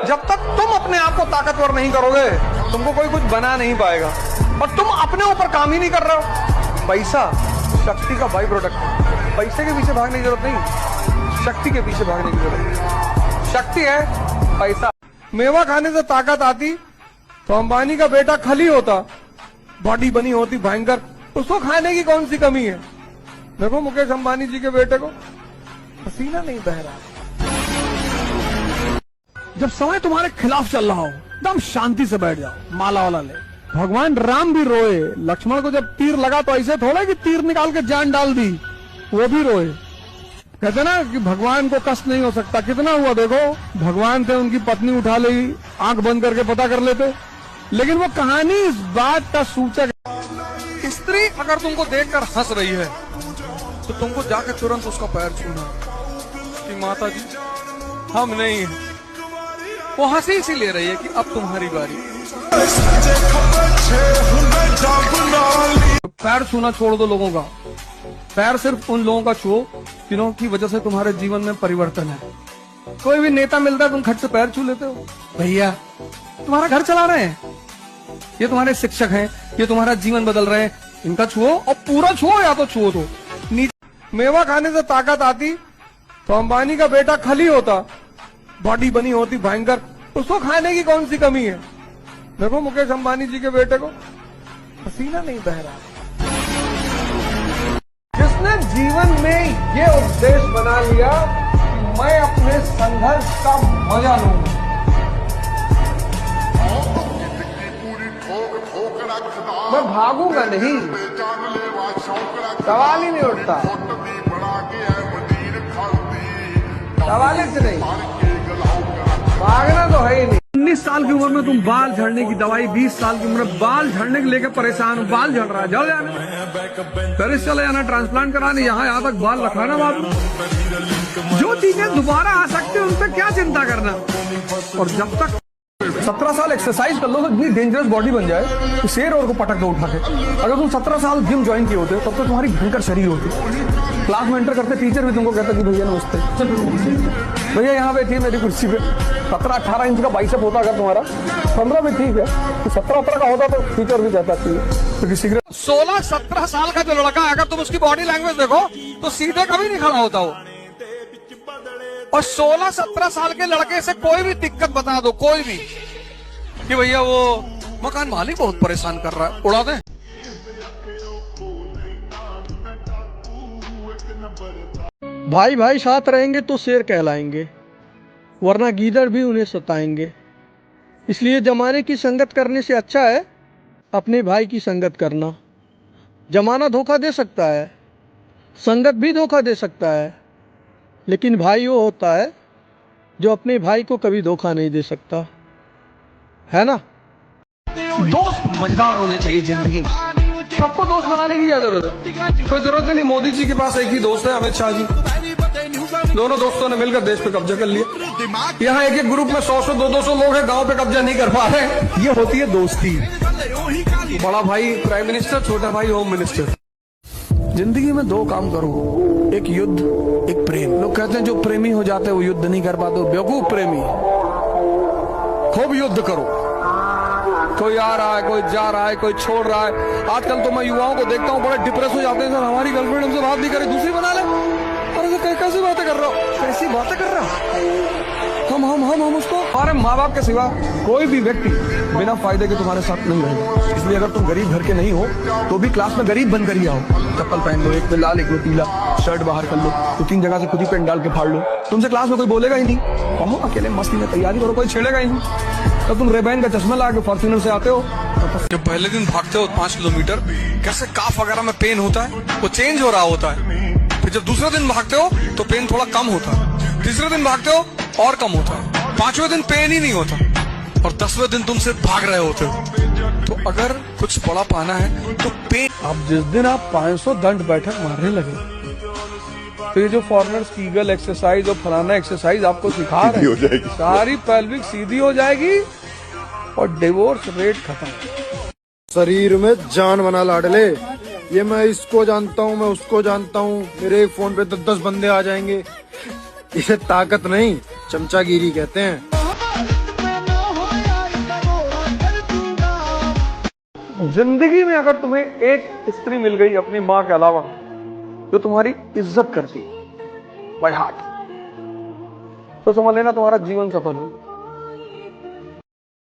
जब तक तुम अपने आप को ताकतवर नहीं करोगे तुमको कोई कुछ बना नहीं पाएगा, और तुम अपने ऊपर काम ही नहीं कर रहे हो। पैसा शक्ति का बाई प्रोडक्ट है। पैसे के पीछे भागने की जरूरत नहीं, शक्ति के पीछे भागने की जरूरत है। शक्ति है पैसा। मेवा खाने से ताकत आती तो अंबानी का बेटा खली होता, बॉडी बनी होती भयंकर, उसको खाने की कौन सी कमी है। देखो मुकेश अंबानी जी के बेटे को पसीना नहीं बह रहा। जब समय तुम्हारे खिलाफ चल रहा हो एकदम शांति से बैठ जाओ, माला वाला ले। भगवान राम भी रोए, लक्ष्मण को जब तीर लगा तो ऐसे थोड़ा कि तीर निकाल के जान डाल दी, वो भी रोए। कहते ना कि भगवान को कष्ट नहीं हो सकता, कितना हुआ देखो। भगवान थे, उनकी पत्नी उठा ली, आंख बंद करके पता कर लेते। लेकिन वो कहानी इस बात का सूचक है, स्त्री अगर तुमको देखकर हंस रही है तो तुमको जाकर तुरंत उसका पैर छूना कि माता जी हम नहीं हैं। वो हंसी इसी ले रही है कि अब तुम्हारी बारी। पैर छूना छोड़ दो लोगों का, पैर सिर्फ उन लोगों का छुओ जिनकी वजह से तुम्हारे जीवन में परिवर्तन है। कोई भी नेता मिलता है तुम खट से पैर छू लेते हो। भैया तुम्हारा घर चला रहे हैं, ये तुम्हारे शिक्षक हैं, ये तुम्हारा जीवन बदल रहे हैं, इनका छुओ और पूरा छुओ या तो छुओ तो नीचे। मेवा खाने से ताकत आती तो अंबानी का बेटा खली होता, बॉडी बनी होती भयंकर, उसको खाने की कौन सी कमी है। देखो मुकेश अंबानी जी के बेटे को पसीना नहीं बह रहा। जिसने जीवन में ये उद्देश्य बना लिया कि मैं अपने संघर्ष का मजा लूंगा, मैं भागूंगा नहीं, सवाल ही नहीं उठता, सवाल ही नहीं, भागना तो है ही नहीं। 19 साल की उम्र में तुम बाल झड़ने की दवाई, 20 साल की उम्र में बाल झड़ने के लेकर परेशान हो, बाल झड़ रहा है, झड़ जाना, पेरिस चले जाना, ट्रांसप्लांट कराने, यहाँ तक बाल रखाना बाप। जो चीजें दोबारा आ सकती है उन पर क्या चिंता करना। और जब तक 17 साल एक्सरसाइज कर लो तो इतनी डेंजरस बॉडी बन जाए कि शेर और को पटक दो उठा के। अगर तुम 17 साल जिम ज्वाइन किए होते तब तो तुम्हारी भयंकर शरीर होती। क्लास में एंटर करते टीचर भी तुमको कहता कि भैया नमस्ते, भैया यहाँ बैठिए मेरी कुर्सी पे। 17-18 इंच का बाइसेप होता अगर तुम्हारा, 15 में ठीक है, 17-18 का होता तो टीचर भी कहता क्योंकि सिगरेट। 16-17 साल का जो लड़का है अगर तुम उसकी बॉडी लैंग्वेज देखो तो सीधे कभी नहीं खड़ा होता वो। और 16-17 साल के लड़के से कोई भी दिक्कत बता दो, कोई भी, कि भैया वो मकान मालिक बहुत परेशान कर रहा है, उड़ा दें। भाई भाई साथ रहेंगे तो शेर कहलाएंगे, वरना गीदड़ भी उन्हें सताएंगे। इसलिए जमाने की संगत करने से अच्छा है अपने भाई की संगत करना। जमाना धोखा दे सकता है, संगत भी धोखा दे सकता है, लेकिन भाई वो होता है जो अपने भाई को कभी धोखा नहीं दे सकता, है ना। दोस्त मजेदार होने चाहिए जिंदगी में, सबको दोस्त बनाने की क्या जरूरत है। कोई जरूरत नहीं। मोदी जी के पास एक ही दोस्त है, अमित शाह जी। दोनों दोस्तों ने मिलकर देश पे कब्जा कर लिया। यहाँ एक ग्रुप में 100-100, 200-200 लोग हैं, गांव पे कब्जा नहीं कर पा रहे। ये होती है दोस्ती। बड़ा भाई प्राइम मिनिस्टर, छोटा भाई होम मिनिस्टर। जिंदगी में 2 काम करो, एक युद्ध, एक प्रेम। लोग कहते हैं जो प्रेमी हो जाते हैं वो युद्ध नहीं कर पाते, बेवकूफ प्रेमी। खूब युद्ध करो। कोई आ रहा है, कोई जा रहा है, कोई छोड़ रहा है। आजकल तो मैं युवाओं को देखता हूँ बड़े डिप्रेस हो जाते हैं, सर हमारी गर्लफ्रेंड हमसे बात नहीं करे, दूसरी बना ले। अरे कैसी बातें कर रहा हो, कैसी बातें कर रहा हो। हम उसको, हमारे माँ बाप के सिवा कोई भी व्यक्ति बिना फायदे के तुम्हारे साथ नहीं रहेगा। इसलिए अगर तुम गरीब घर के नहीं हो तो भी क्लास में गरीब बनकर ही आओ। चप्पल पहन लो, एक में लाल एक में पीला, शर्ट बाहर कर लो, 2-3 जगह से खुद ही पेंट डाल के फाड़ लो। तुमसे क्लास में कोई बोलेगा ही नहीं। कहो अकेले मस्ती में तैयारी करो, कोई छेड़ेगा ही नहीं। तब तुम रेबैन का चश्मा लगा के फॉर्च्यूनर से आते हो। जब पहले दिन भागते हो 5 किलोमीटर, कैसे काफ वगैरह में पेन होता है, वो चेंज हो रहा होता है। फिर जब दूसरे दिन भागते हो तो पेन थोड़ा कम होता है, तीसरे दिन भागते हो और कम होता है, 5वें दिन पेन ही नहीं होता, और 10वें दिन तुम सिर्फ भाग रहे होते हो। तो अगर कुछ बड़ा पाना है तो पेन। अब जिस दिन आप 500 दंड बैठक मारने लगे तो ये जो फॉरेनर्स की ईगल एक्सरसाइज और फलाना एक्सरसाइज आपको सिखा रहे हैं, सारी पेल्विक सीधी हो जाएगी और डिवोर्स रेट खत्म। शरीर में जान बना लाडले। ये मैं इसको जानता हूँ, मैं उसको जानता हूँ, मेरे फोन पे 10-10 बंदे आ जाएंगे। इसे ताकत नहीं चमचागिरी कहते हैं। जिंदगी में अगर तुम्हें एक स्त्री मिल गई अपनी मां के अलावा जो तुम्हारी इज्जत करती बाय हार्ट, तो समझ लेना तुम्हारा जीवन सफल हो।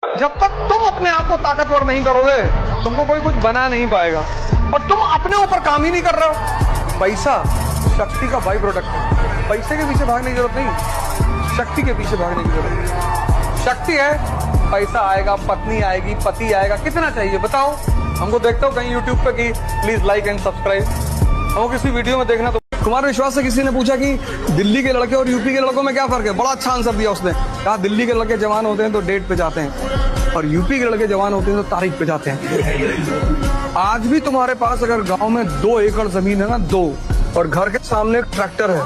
जब तक तुम अपने आप को ताकतवर नहीं करोगे तुमको कोई कुछ बना नहीं पाएगा। और तुम अपने ऊपर काम ही नहीं कर रहे हो। पैसा शक्ति का बाई प्रोडक्ट है। पैसे के पीछे भागने की जरूरत नहीं, शक्ति के पीछे भागने की जरूरत है। शक्ति है, पैसा आएगा, पत्नी आएगी, पति आएगा, कितना चाहिए बताओ हमको। देखते हो कहीं यूट्यूब पे कि प्लीज लाइक एंड सब्सक्राइब, हमको किसी वीडियो में देखना। तो तुम्हारे विश्वास से किसी ने पूछा कि दिल्ली के लड़के और यूपी के लड़कों में क्या फर्क है, बड़ा अच्छा आंसर दिया उसने। कहा दिल्ली के लड़के जवान होते हैं तो डेट पे जाते हैं और यूपी के लड़के जवान होते हैं तो तारीख पे जाते हैं। आज भी तुम्हारे पास अगर गांव में 2 एकड़ जमीन है ना, 2, और घर के सामने एक ट्रैक्टर है,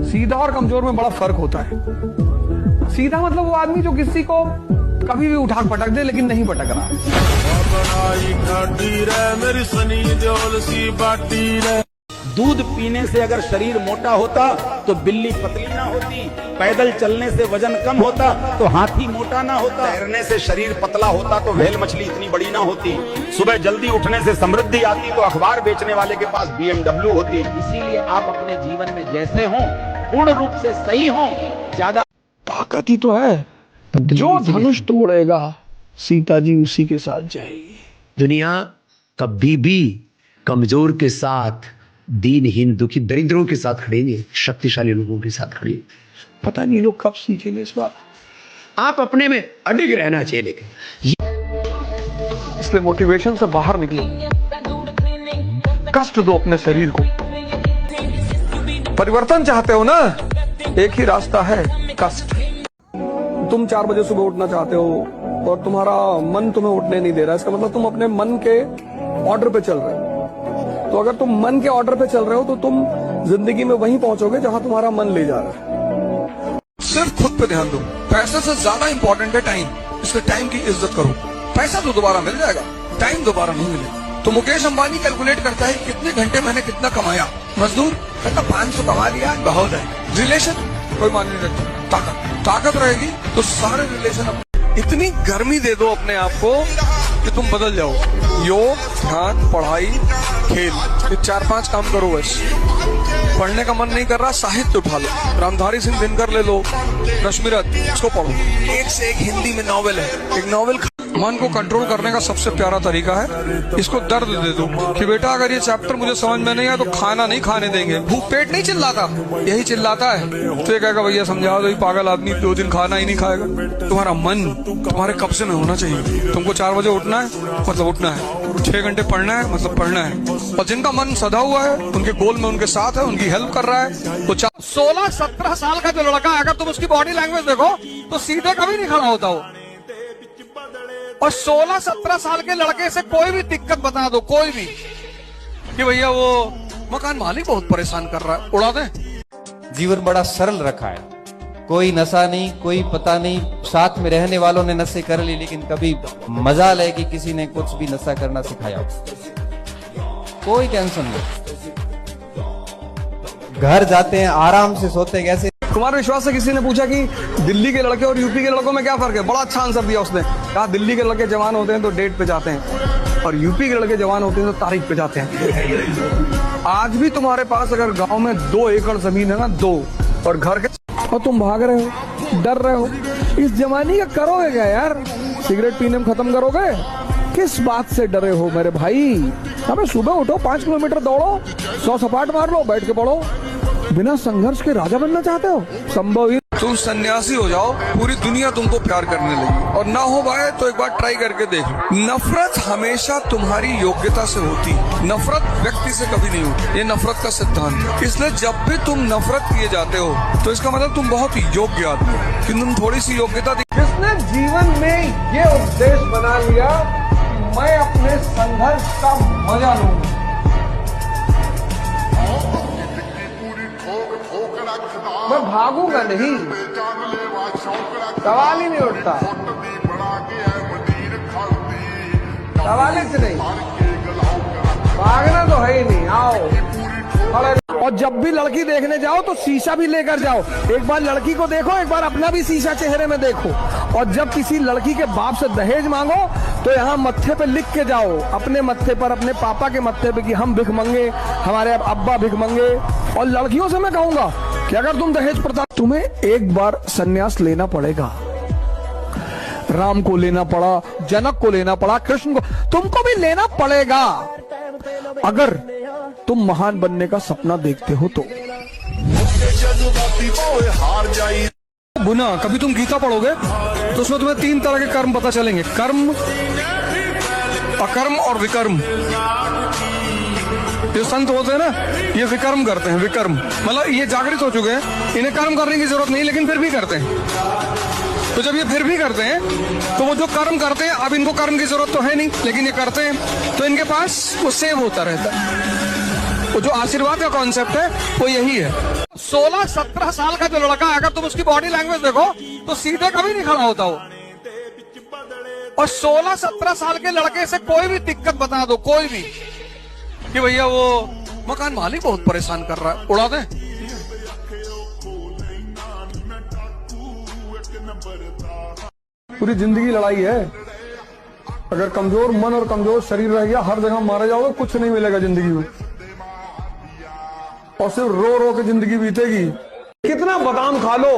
सीधा और कमजोर में बड़ा फर्क होता है। सीधा मतलब वो आदमी जो किसी को कभी भी उठा पटक दे लेकिन नहीं पटक रहा। दूध पीने से अगर शरीर मोटा होता तो बिल्ली पतली ना होती, पैदल चलने से वजन कम होता तो हाथी मोटा ना होता, तैरने से शरीर पतला होता तो व्हेल मछली इतनी बड़ी ना होती, सुबह जल्दी उठने से समृद्धि आती तो अखबार बेचने वाले के पास BMW होती। इसीलिए आप अपने जीवन में जैसे हो पूर्ण रूप से सही हो, ज्यादा ताकत ही तो है। जो धनुष तोड़ेगा सीता जी उसी के साथ जाएगी। दुनिया कभी भी कमजोर के साथ, दीनहीन दुखी दरिद्रों के साथ खड़े नहीं, शक्तिशाली लोगों के साथ खड़े। पता नहीं लोग कब सीखेंगे इस बात। आप अपने में अडिग रहना चाहिए, लेकिन इसलिए मोटिवेशन से बाहर निकलो, कष्ट दो अपने शरीर को। परिवर्तन चाहते हो ना, एक ही रास्ता है, कष्ट। तुम 4 बजे सुबह उठना चाहते हो और तुम्हारा मन तुम्हें उठने नहीं दे रहा, इसका मतलब तुम अपने मन के ऑर्डर पे चल रहे हो। तो अगर तुम मन के ऑर्डर पे चल रहे हो तो तुम जिंदगी में वहीं पहुंचोगे जहां तुम्हारा मन ले जा रहा है। सिर्फ खुद पे ध्यान दो। पैसे से ज्यादा इंपॉर्टेंट है टाइम, इसलिए टाइम की इज्जत करो। पैसा तो दोबारा मिल जाएगा, टाइम दोबारा नहीं मिलेगा। तो मुकेश अंबानी कैलकुलेट करता है कितने घंटे मैंने कितना कमाया। मजदूर कहता 500 कमा लिया, बहुत है। रिलेशन कोई मायने नहीं रखता। ताकत रहेगी तो सारे रिलेशन। इतनी गर्मी दे दो अपने आप को कि तुम बदल जाओ। योग, ध्यान, पढ़ाई, खेल, ये 4-5 काम करो बस। पढ़ने का मन नहीं कर रहा, साहित्य उठा लो, रामधारी सिंह दिनकर ले लो, रश्मिरथ, इसको पढ़ो। एक से एक हिंदी में नॉवेल है, एक नॉवेल। मन को कंट्रोल करने का सबसे प्यारा तरीका है इसको दर्द दे दो कि बेटा अगर ये चैप्टर मुझे समझ में नहीं आया तो खाना नहीं खाने देंगे। भूख पेट नहीं चिल्लाता, यही चिल्लाता है। तो ये कहेगा भैया समझा दो, पागल आदमी 2 दिन खाना ही नहीं खाएगा। तुम्हारा मन तुम्हारे कब्जे में होना चाहिए। तुमको 4 बजे उठना है मतलब उठना है, 6 घंटे पढ़ना है मतलब पढ़ना है। और जिनका मन सधा हुआ है, उनके गोल में उनके साथ है, उनकी हेल्प कर रहा है, तो 16-17 साल का जो लड़का है, अगर तुम उसकी बॉडी लैंग्वेज देखो तो सीधे कभी नहीं खड़ा होता वो। और 16-17 साल के लड़के से कोई भी दिक्कत बता दो, कोई भी, कि भैया वो मकान मालिक बहुत परेशान कर रहा है, उड़ा दे। जीवन बड़ा सरल रखा है, कोई नशा नहीं, कोई पता नहीं। साथ में रहने वालों ने नशे कर ली, लेकिन कभी मजाल है कि किसी ने कुछ भी नशा करना सिखाया। कोई टेंशन नहीं, घर जाते हैं आराम से, सोते कैसे। तुम्हारे विश्वास से किसी ने पूछा कि दिल्ली के लड़के और यूपी के लड़कों में क्या फर्क है, बड़ा अच्छा आंसर दिया उसने। कहा दिल्ली के लड़के जवान होते हैं तो डेट पे जाते हैं और यूपी के लड़के जवान होते हैं तो तारीख पे जाते हैं। आज भी तुम्हारे पास अगर गांव में 2 एकड़ जमीन है ना, 2, और घर के, और तुम भाग रहे हो, डर रहे हो, इस जवानी का करोगे क्या यार? सिगरेट पीने में खत्म करोगे? किस बात से डरे हो मेरे भाई? अबे सुबह उठो, 5 किलोमीटर दौड़ो, 100 सपाट मार लो, बैठ के पढ़ो। बिना संघर्ष के राजा बनना चाहते हो? संभव ही। तुम सन्यासी हो जाओ, पूरी दुनिया तुमको प्यार करने लगी। और ना हो पाए तो एक बार ट्राई करके देख लो। नफरत हमेशा तुम्हारी योग्यता से होती, नफरत व्यक्ति से कभी नहीं होती। ये नफरत का सिद्धांत है। इसलिए जब भी तुम नफरत किए जाते हो तो इसका मतलब तुम बहुत योग्य आदमी हो, कि तुम थोड़ी सी योग्यता। जिसने जीवन में ये उद्देश्य बना लिया कि मैं अपने संघर्ष का मजा लूंगा, मैं भागूंगा नहीं, सवाल ही नहीं उठता, सवाल ही नहीं, भागना तो है ही नहीं। आओ और जब भी लड़की देखने जाओ तो शीशा भी लेकर जाओ। एक बार लड़की को देखो, एक बार अपना भी शीशा चेहरे में देखो। और जब किसी लड़की के बाप से दहेज मांगो तो यहाँ मत्थे पे लिख के जाओ, अपने मत्थे पर, अपने पापा के मत्थे पे, कि हम भिख मंगे, हमारे अब्बा भिख मंगे। और लड़कियों से मैं कहूंगा कि अगर तुम दहेज प्रथा, तुम्हें एक बार संन्यास लेना पड़ेगा। राम को लेना पड़ा, जनक को लेना पड़ा, कृष्ण को, तुमको भी लेना पड़ेगा अगर तुम महान बनने का सपना देखते हो तो। गुना, कभी तुम गीता पढ़ोगे तो उसमें तुम्हें 3 तरह के कर्म पता चलेंगे, कर्म, अकर्म और विकर्म। जो संत होते हैं ना, ये विकर्म करते हैं, विकर्म मतलब ये जागृत हो चुके हैं, इन्हें कर्म करने की जरूरत नहीं, लेकिन फिर भी करते हैं। तो जब ये फिर भी करते हैं तो वो जो कर्म करते हैं, अब इनको कर्म की जरूरत तो है नहीं, लेकिन ये करते हैं, तो इनके पास वो सेव होता रहता है। वो जो आशीर्वाद का कॉन्सेप्ट है वो यही है। 16-17 साल का जो लड़का है, अगर तुम उसकी बॉडी लैंग्वेज देखो तो सीधे कभी नहीं खड़ा होता वो। और 16-17 साल के लड़के से कोई भी दिक्कत बता दो, कोई भी, कि भैया वो मकान मालिक बहुत परेशान कर रहा है, उड़ा दें। पूरी जिंदगी लड़ाई है। अगर कमजोर मन और कमजोर शरीर रह गया, हर जगह मारे जाओगे, कुछ नहीं मिलेगा जिंदगी में, और सिर्फ रो रो के जिंदगी बीतेगी। कितना बादाम खा लो,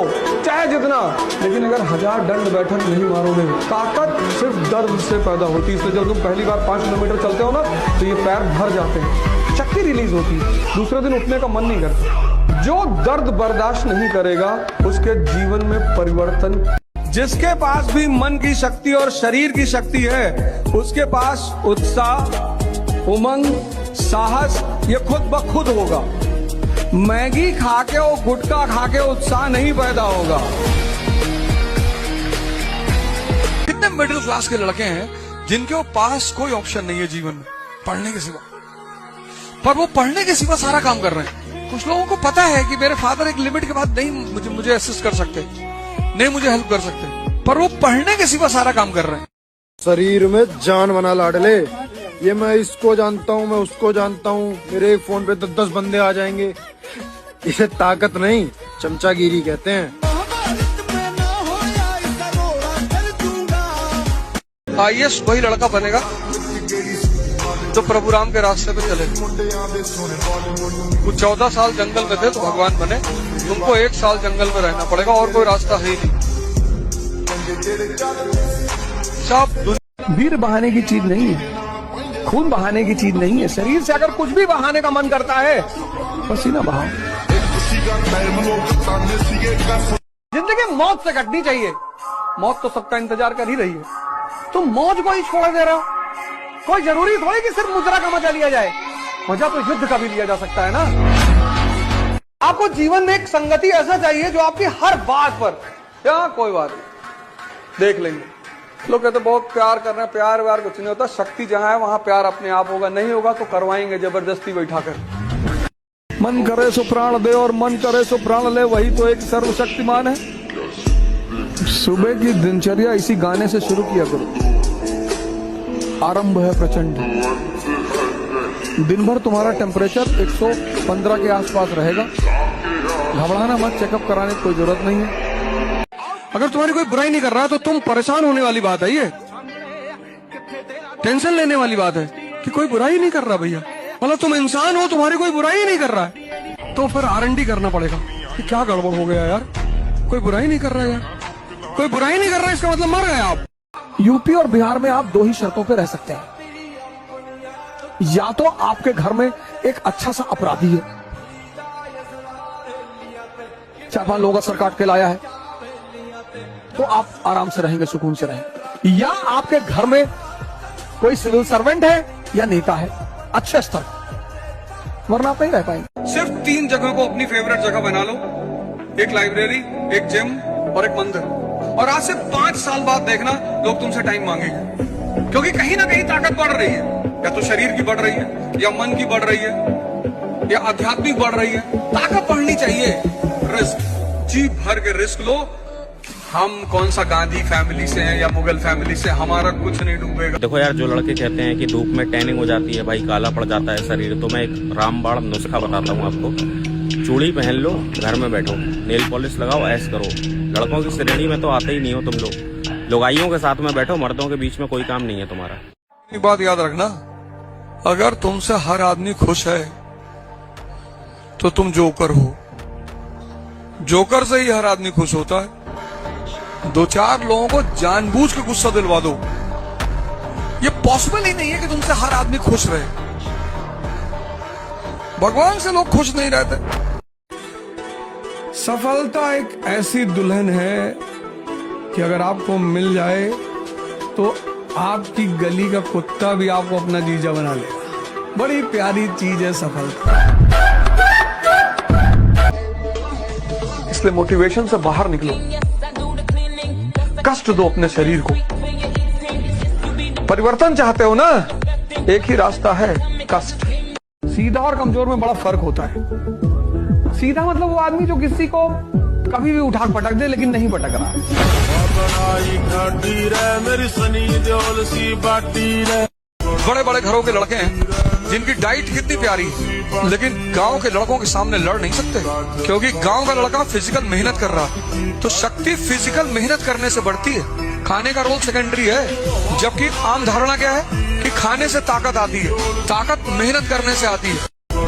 चाहे जितना, लेकिन अगर 1000 दंड बैठक नहीं मारोगे, ताकत सिर्फ दर्द से पैदा होती है। इसलिए जब तुम पहली बार 5 किलोमीटर चलते हो ना, तो ये पैर भर जाते हैं, शक्ति रिलीज होती है, दूसरे दिन उठने का मन नहीं करता। जो दर्द बर्दाश्त नहीं करेगा उसके जीवन में परिवर्तन। जिसके पास भी मन की शक्ति और शरीर की शक्ति है, उसके पास उत्साह, उमंग, साहस, ये खुद ब खुद होगा। मैगी खा के और गुटखा खा के उत्साह नहीं पैदा होगा। कितने मिडिल क्लास के लड़के हैं जिनके पास कोई ऑप्शन नहीं है जीवन में पढ़ने के सिवा, पर वो पढ़ने के सिवा सारा काम कर रहे हैं। कुछ लोगों को पता है कि मेरे फादर एक लिमिट के बाद नहीं मुझे असिस्ट कर सकते, नहीं मुझे हेल्प कर सकते, पर वो पढ़ने के सिवा सारा काम कर रहे हैं। शरीर में जान बना लाडले, ये मैं इसको जानता हूँ, मैं उसको जानता हूँ, मेरे एक फोन पे 10 बंदे आ जाएंगे। इसे ताकत नहीं, चमचागिरी कहते हैं। आईएएस वही लड़का बनेगा जो प्रभु राम के रास्ते पे चले। वो 14 साल जंगल में थे तो भगवान बने, तुमको 1 साल जंगल में रहना पड़ेगा, और कोई रास्ता है ही नहीं। सब वीर बहाने की चीज नहीं है, खून बहाने की चीज नहीं है। शरीर से अगर कुछ भी बहाने का मन करता है, पसीना बहाओ। जिंदगी मौत से कटनी चाहिए, मौत तो सबका इंतजार कर ही रही है, तुम मौज को ही छोड़ दे रहे हो। कोई जरूरी थोड़ी कि सिर्फ मुद्रा का मजा लिया जाए, मजा तो युद्ध का भी लिया जा सकता है ना। आपको जीवन में एक संगति ऐसा चाहिए जो आपकी हर बात पर, या कोई बात नहीं, देख लेंगे। लोग कहते बहुत प्यार कर रहे हैं, प्यार व्यार कुछ नहीं होता, शक्ति जहां है वहां प्यार अपने आप होगा, नहीं होगा तो करवाएंगे जबरदस्ती बैठाकर। मन करे सो प्राण दे और मन करे सो प्राण ले, वही तो एक सर्वशक्तिमान है। सुबह की दिनचर्या इसी गाने से शुरू किया करो। आरंभ है प्रचंड, दिन भर तुम्हारा टेम्परेचर 115 के आसपास रहेगा। घबराना मत, चेकअप कराने की कोई जरूरत नहीं है। अगर तुम्हारी कोई बुराई नहीं कर रहा है तो तुम परेशान होने वाली बात है, ये टेंशन लेने वाली बात है कि कोई बुराई नहीं कर रहा भैया। मतलब तुम इंसान हो, तुम्हारी कोई बुराई नहीं कर रहा है, तो फिर R&D करना पड़ेगा कि क्या गड़बड़ हो गया यार, कोई बुराई नहीं कर रहा है यार, कोई बुराई नहीं कर रहा है, इसका मतलब मर गए आप। यूपी और बिहार में आप 2 ही शर्तों पे रह सकते हैं, या तो आपके घर में एक अच्छा सा अपराधी है, 4-5 लोगों का सर काट के लाया है, तो आप आराम से रहेंगे, सुकून से रहेंगे, या आपके घर में कोई सिविल सर्वेंट है या नेता है अच्छे स्तर, वरना आप नहीं रह पाएंगे। सिर्फ 3 जगह को अपनी फेवरेट जगह बना लो, एक लाइब्रेरी, एक जिम और एक मंदिर, और आज से 5 साल बाद देखना लोग तुमसे टाइम मांगेंगे, क्योंकि कहीं ना कहीं ताकत बढ़ रही है, या तो शरीर की बढ़ रही है, या मन की बढ़ रही है, या आध्यात्मिक बढ़ रही है। ताकत बढ़नी चाहिए, रिस्क, जी भर के रिस्क लो, हम कौन सा गांधी फैमिली से हैं या मुगल फैमिली से, हमारा कुछ नहीं डूबेगा। देखो यार, जो लड़के कहते हैं कि धूप में टैनिंग हो जाती है भाई, काला पड़ जाता है शरीर, तो मैं एक रामबाण नुस्खा बताता हूँ आपको। चूड़ी पहन लो, घर में बैठो, नेल पॉलिश लगाओ, ऐश करो। लड़कों की श्रेणी में तो आते ही नहीं हो तुम लोग। लुगाइयों के साथ में बैठो, मर्दों के बीच में कोई काम नहीं है तुम्हारा। एक बात याद रखना, अगर तुमसे हर आदमी खुश है तो तुम जोकर हो। जोकर से ही हर आदमी खुश होता है। दो चार लोगों को जानबूझ के गुस्सा दिलवा दो, ये पॉसिबल ही नहीं है कि तुमसे हर आदमी खुश रहे। भगवान से लोग खुश नहीं रहते। सफलता एक ऐसी दुल्हन है कि अगर आपको मिल जाए तो आपकी गली का कुत्ता भी आपको अपना जीजा बना लेगा। बड़ी प्यारी चीज है सफलता। इसलिए मोटिवेशन से बाहर निकलो, कष्ट दो अपने शरीर को। परिवर्तन चाहते हो ना, एक ही रास्ता है, कष्ट। सीधा और कमजोर में बड़ा फर्क होता है। सीधा मतलब वो आदमी जो किसी को कभी भी उठा पटक दे लेकिन नहीं पटक रहा है। बड़े बड़े घरों के लड़के हैं जिनकी डाइट कितनी प्यारी है, लेकिन गांव के लड़कों के सामने लड़ नहीं सकते, क्योंकि गांव का लड़का फिजिकल मेहनत कर रहा है। तो शक्ति फिजिकल मेहनत करने से बढ़ती है, खाने का रोल सेकेंडरी है। जबकि आम धारणा क्या है कि खाने से ताकत आती है, ताकत मेहनत करने से आती है।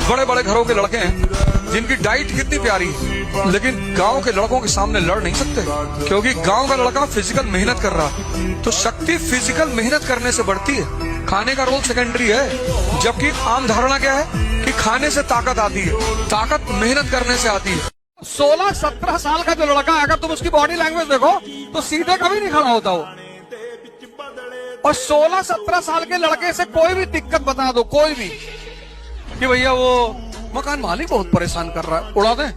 बड़े बड़े घरों के लड़के हैं जिनकी डाइट कितनी प्यारी है, लेकिन गांव के लड़कों के सामने लड़ नहीं सकते, क्योंकि गांव का लड़का फिजिकल मेहनत कर रहा है। तो शक्ति फिजिकल मेहनत करने से बढ़ती है, खाने का रोल सेकेंडरी है। जबकि आम धारणा क्या है कि खाने से ताकत आती है, ताकत मेहनत करने से आती है। 16-17 साल का जो लड़का है, अगर तुम उसकी बॉडी लैंग्वेज देखो तो सीधे कभी नहीं खड़ा होता वो। और 16-17 साल के लड़के से कोई भी दिक्कत बता दो, कोई भी, कि भैया वो मकान मालिक बहुत परेशान कर रहा है, उड़ा दें।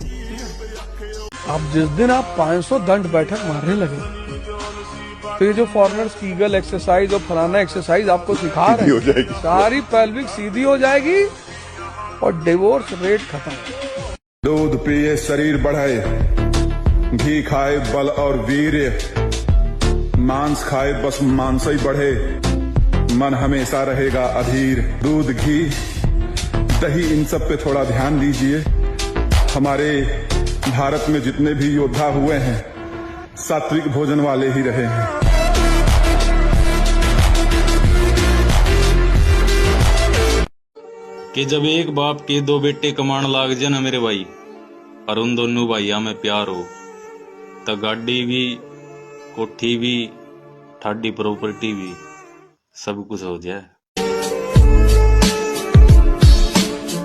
अब जिस दिन आप 500 दंड बैठक मारने लगे, तो ये जो फॉरेनर्स की ईगल एक्सरसाइज और फलाना एक्सरसाइज आपको सिखा रहे हैं, सारी पेल्विक सीधी हो जाएगी और डिवोर्स रेट खत्म। दूध पिए शरीर बढ़े, घी खाए बल और वीर्य, मांस खाए बस मांस ही बढ़े, मन हमेशा रहेगा अधीर। दूध घी दही इन सब पे थोड़ा ध्यान दीजिए। हमारे भारत में जितने भी योद्धा हुए हैं, सात्विक भोजन वाले ही रहे हैं। कि जब एक बाप के दो बेटे कमाण लाग जाए ना मेरे भाई, और उन दोनों भाइयों में प्यार हो, तो गाड़ी भी, कोठी भी, ठाडी प्रॉपर्टी भी, सब कुछ हो जाए।